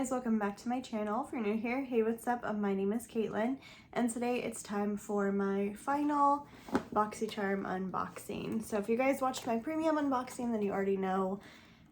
guys, welcome back to my channel. If you're new here, hey, what's up? My name is Caitlin, and today it's time for my final Boxycharm unboxing. So if you guys watched my premium unboxing, then you already know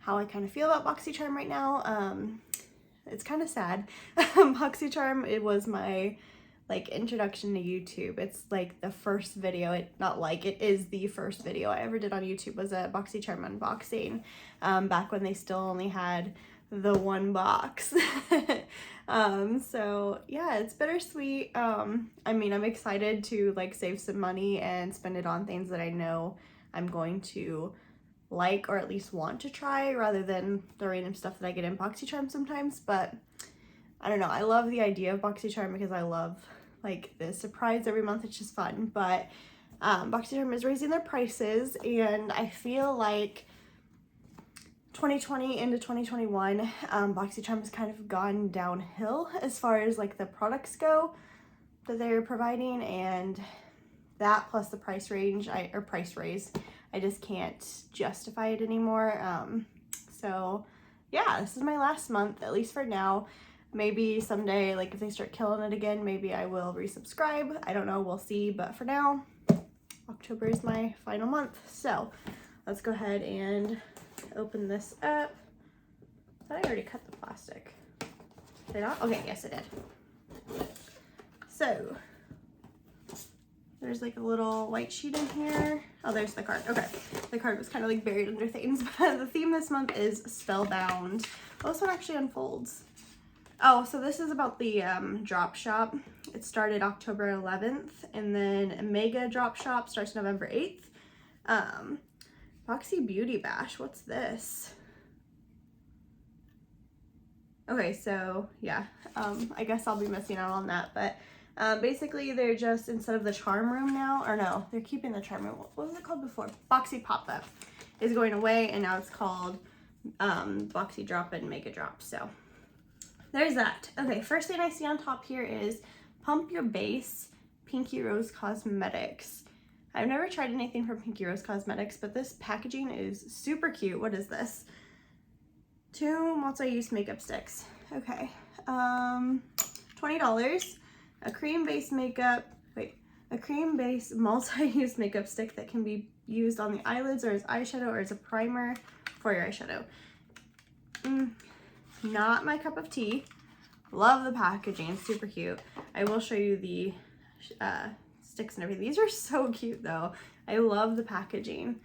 how I kind of feel about Boxycharm right now. It's kind of sad. Boxycharm, it was my introduction to YouTube. It's like the first video, it is the first video I ever did on YouTube was a Boxycharm unboxing, back when they still only had the one box. So yeah, it's bittersweet. I mean, I'm excited to save some money and spend it on things that I know I'm going to like, or at least want to try, rather than the random stuff that I get in Boxycharm sometimes. But I don't know, I love the idea of Boxycharm because I love the surprise every month. It's just fun. But Boxycharm is raising their prices, and I feel like 2020 into 2021, Boxycharm has kind of gone downhill as far as the products go that they're providing, and that plus the price raise, I just can't justify it anymore. So yeah, this is my last month, at least for now. Maybe someday, if they start killing it again, maybe I will resubscribe. I don't know, we'll see. But for now, October is my final month. So let's go ahead and open this up. I thought I already cut the plastic. Did I not? Okay, yes I did. So there's a little white sheet in here. Oh, there's the card. Okay, the card was kind of buried under things. But the theme this month is Spellbound. Oh, this one actually unfolds. Oh, so this is about the drop shop. It started October 11th, and then Mega Drop Shop starts November 8th. Boxy Beauty Bash, what's this? Okay, so yeah, I guess I'll be missing out on that, but basically they're just, instead of the charm room now, or no, they're keeping the charm room. What was it called before? Boxy Pop-Up is going away, and now it's called Boxy Drop and Mega Drop, so there's that. Okay, first thing I see on top here is Pump Your Base Pinky Rose Cosmetics. I've never tried anything from Pinky Rose Cosmetics, but this packaging is super cute. What is this? 2 multi-use makeup sticks. Okay, $20. A cream-based multi-use makeup stick that can be used on the eyelids or as eyeshadow or as a primer for your eyeshadow. Not my cup of tea. Love the packaging, super cute. I will show you the sticks and everything. These are so cute though. I love the packaging.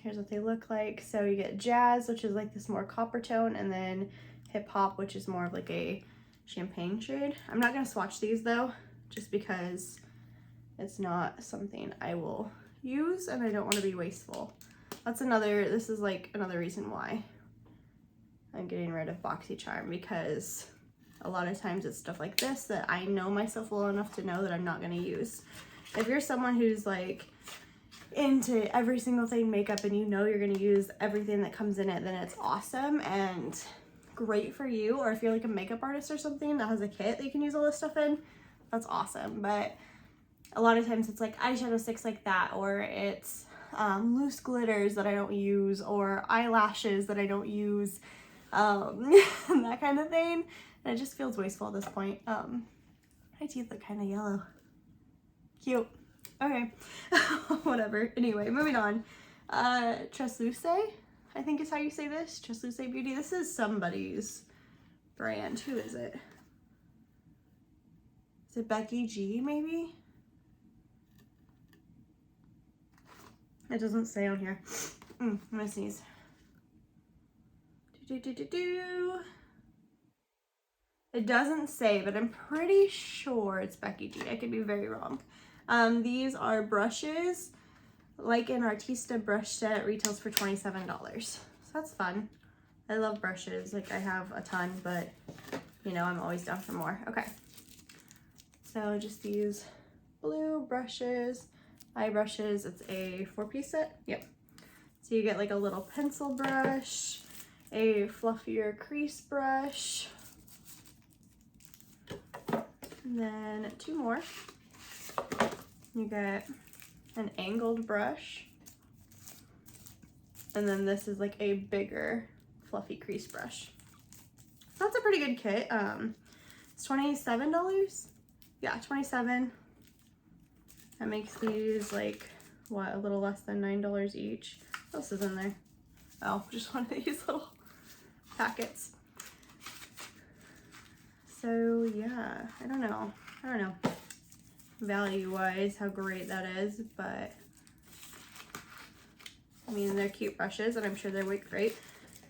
Here's what they look like. So you get Jazz, which is this more copper tone, and then Hip Hop, which is more of a champagne shade. I'm not gonna swatch these though, just because it's not something I will use and I don't want to be wasteful. This is another reason why I'm getting rid of Boxycharm, because a lot of times it's stuff like this that I know myself well enough to know that I'm not going to use. If you're someone who's into every single thing makeup and you know you're going to use everything that comes in it, then it's awesome and great for you. Or if you're a makeup artist or something that has a kit that you can use all this stuff in, that's awesome. But a lot of times it's eyeshadow sticks like that, or it's loose glitters that I don't use, or eyelashes that I don't use. That kind of thing, and it just feels wasteful at this point. My teeth look kind of yellow. Cute. Okay. Whatever. Anyway, moving on. Transluce, I think is how you say this. Transluce Beauty. This is somebody's brand. Who is it? Is it Becky G, maybe? It doesn't say on here. I'm gonna sneeze. It doesn't say, but I'm pretty sure it's Becky G. I could be very wrong. These are brushes, an Artista brush set, retails for $27. So that's fun. I love brushes. I have a ton, but I'm always down for more. Okay. So just these blue brushes, eye brushes. It's a 4-piece set. Yep. So you get a little pencil brush, a fluffier crease brush, and then 2 more. You get an angled brush, and then this is a bigger fluffy crease brush. So that's a pretty good kit. It's $27. Yeah, $27. That makes these like, what, a little less than $9 each. What else is in there? Oh, just one of these little packets. So yeah, I don't know value-wise how great that is, but I mean, they're cute brushes and I'm sure they work great.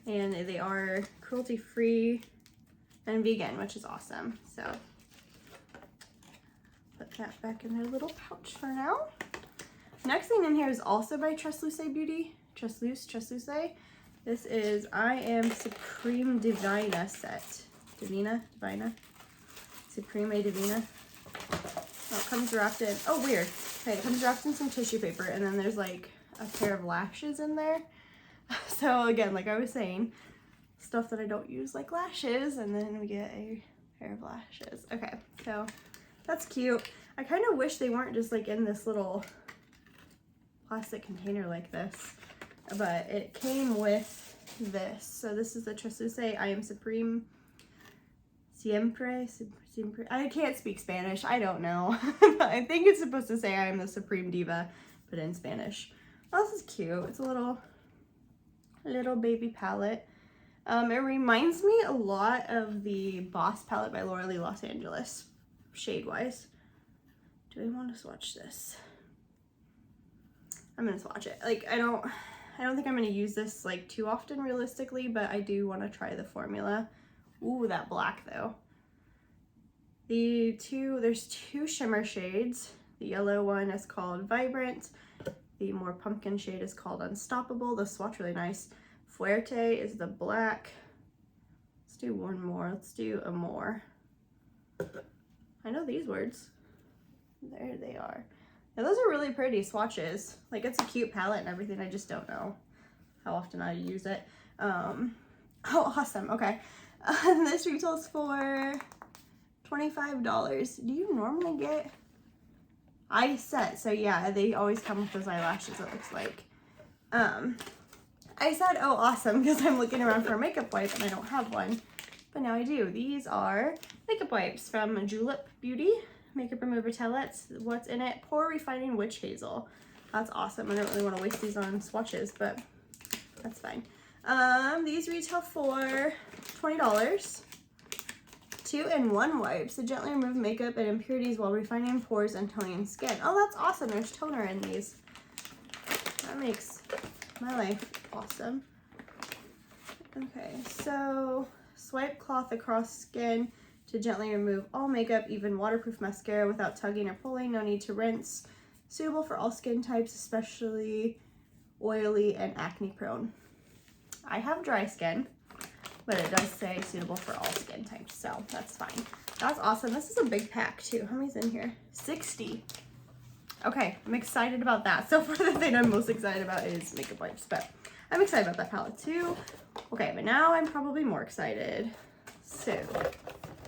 And they are cruelty-free and vegan, which is awesome. So put that back in their little pouch for now. Next thing in here is also by Trustluce Beauty. Trustluce. This is I Am Supreme Divina set. Divina? Supreme Divina. Oh, it comes wrapped in, oh weird. Okay, it comes wrapped in some tissue paper and then there's like a pair of lashes in there. So again, like I was saying, stuff that I don't use like lashes, and then we get a pair of lashes. Okay, so that's cute. I kind of wish they weren't just like in this little plastic container like this, but it came with this. So this is the Trustluce I Am Supreme Siempre. I can't speak Spanish, I don't know. I think it's supposed to say I am the Supreme Diva, but in Spanish. Oh, this is cute. It's a little baby palette. It reminds me a lot of the Boss palette by Laura Lee Los Angeles, shade-wise. Do I want to swatch this? I'm gonna swatch it. Like, I don't think I'm gonna use this like too often realistically, but I do want to try the formula. Ooh, that black though. There's two shimmer shades. The yellow one is called Vibrant. The more pumpkin shade is called Unstoppable. The swatch really nice. Fuerte is the black. Let's do one more. Let's do Amor. I know these words. There they are. Now those are really pretty swatches. Like, it's a cute palette and everything. I just don't know how often I use it. Oh, awesome. Okay. This retails for $25. Do you normally get eye set? So yeah, they always come with those eyelashes, it looks like. I said, oh, awesome, because I'm looking around for a makeup wipe and I don't have one, but now I do. These are makeup wipes from Julep Beauty. Makeup remover tellets. What's in it? Pore Refining Witch Hazel. That's awesome. I don't really want to waste these on swatches, but that's fine. These retail for $20. 2-in-1 wipes to gently remove makeup and impurities while refining pores and toning skin. Oh, that's awesome. There's toner in these. That makes my life awesome. Okay, so swipe cloth across skin to gently remove all makeup, even waterproof mascara without tugging or pulling. No need to rinse. Suitable for all skin types, especially oily and acne prone. I have dry skin, but it does say suitable for all skin types, so that's fine. That's awesome. This is a big pack too. How many's in here? 60. Okay, I'm excited about that. So far, the thing I'm most excited about is makeup wipes, but I'm excited about that palette too. Okay, but now I'm probably more excited. So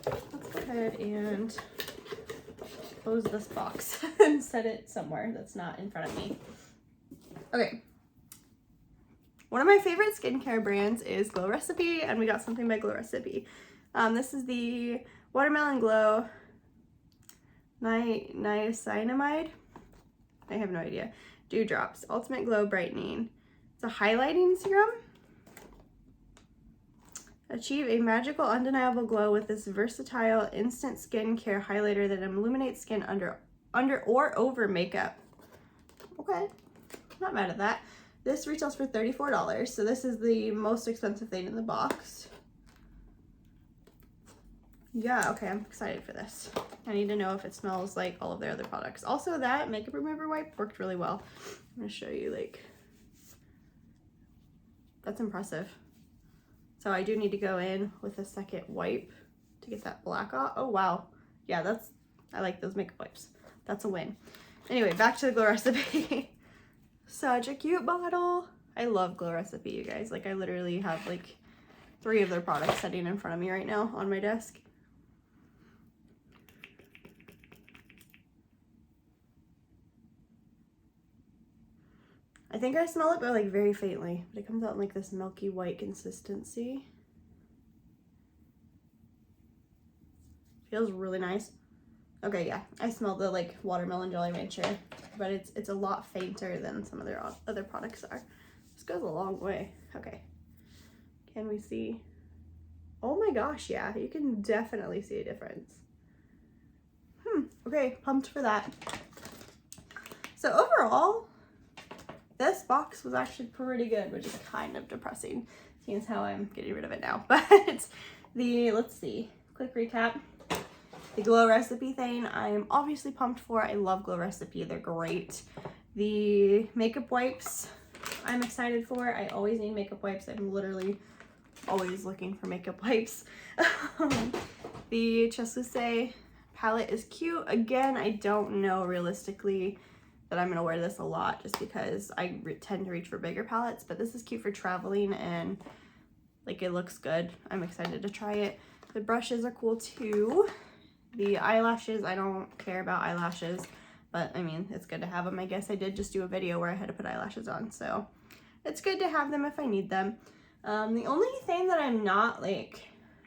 let's go ahead and close this box and set it somewhere that's not in front of me. Okay. One of my favorite skincare brands is Glow Recipe, and we got something by Glow Recipe. This is the Watermelon Glow Niacinamide. I have no idea. Dewdrops, Ultimate Glow Brightening. It's a highlighting serum. Achieve a magical, undeniable glow with this versatile instant skincare highlighter that illuminates skin under or over makeup. Okay, not mad at that. This retails for $34, so this is the most expensive thing in the box. Yeah, okay, I'm excited for this. I need to know if it smells like all of their other products. Also, that makeup remover wipe worked really well. I'm gonna show you, like, that's impressive. So I do need to go in with a second wipe to get that black off. Oh, wow. Yeah, I like those makeup wipes. That's a win. Anyway, back to the Glow Recipe. Such a cute bottle. I love Glow Recipe, you guys. Like, I literally have like 3 of their products sitting in front of me right now on my desk. I think I smell it, but like very faintly. But it comes out in like this milky white consistency. Feels really nice. Okay, yeah, I smell the like watermelon jelly, made sure, but it's a lot fainter than some of their other products are. This goes a long way. Okay, can we see? Oh my gosh, yeah, you can definitely see a difference. Okay, pumped for that. So overall, this box was actually pretty good, which is kind of depressing, seeing as how I'm getting rid of it now. But let's see, quick recap. The Glow Recipe thing, I'm obviously pumped for. I love Glow Recipe, they're great. The makeup wipes, I'm excited for. I always need makeup wipes. I'm literally always looking for makeup wipes. The Chassouse palette is cute. Again, I don't know realistically that I'm gonna wear this a lot just because I tend to reach for bigger palettes, but this is cute for traveling and like it looks good. I'm excited to try it. The brushes are cool too. The eyelashes, I don't care about eyelashes, but I mean, it's good to have them. I guess I did just do a video where I had to put eyelashes on, so it's good to have them if I need them. The only thing that I'm not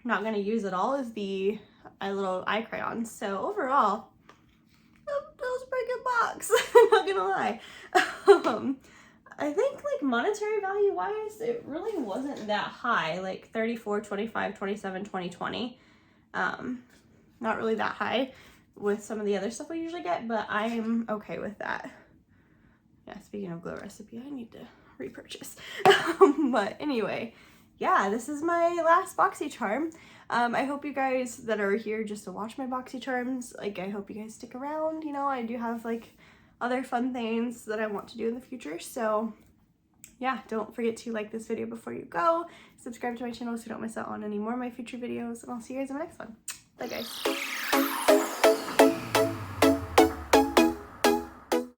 gonna use at all is the little eye crayons. So overall, that was a pretty good box. I'm not gonna lie. I think like monetary value wise, it really wasn't that high, like 34, 25, 27, 20, 20. Not really that high with some of the other stuff we usually get, but I'm okay with that. Yeah, speaking of Glow Recipe, I need to repurchase. But anyway, yeah, this is my last Boxycharm. I hope you guys that are here just to watch my Boxycharms, like I hope you guys stick around. You know, I do have like other fun things that I want to do in the future, so yeah, don't forget to like this video before you go, subscribe to my channel so you don't miss out on any more of my future videos, and I'll see you guys in the next one. Bye guys.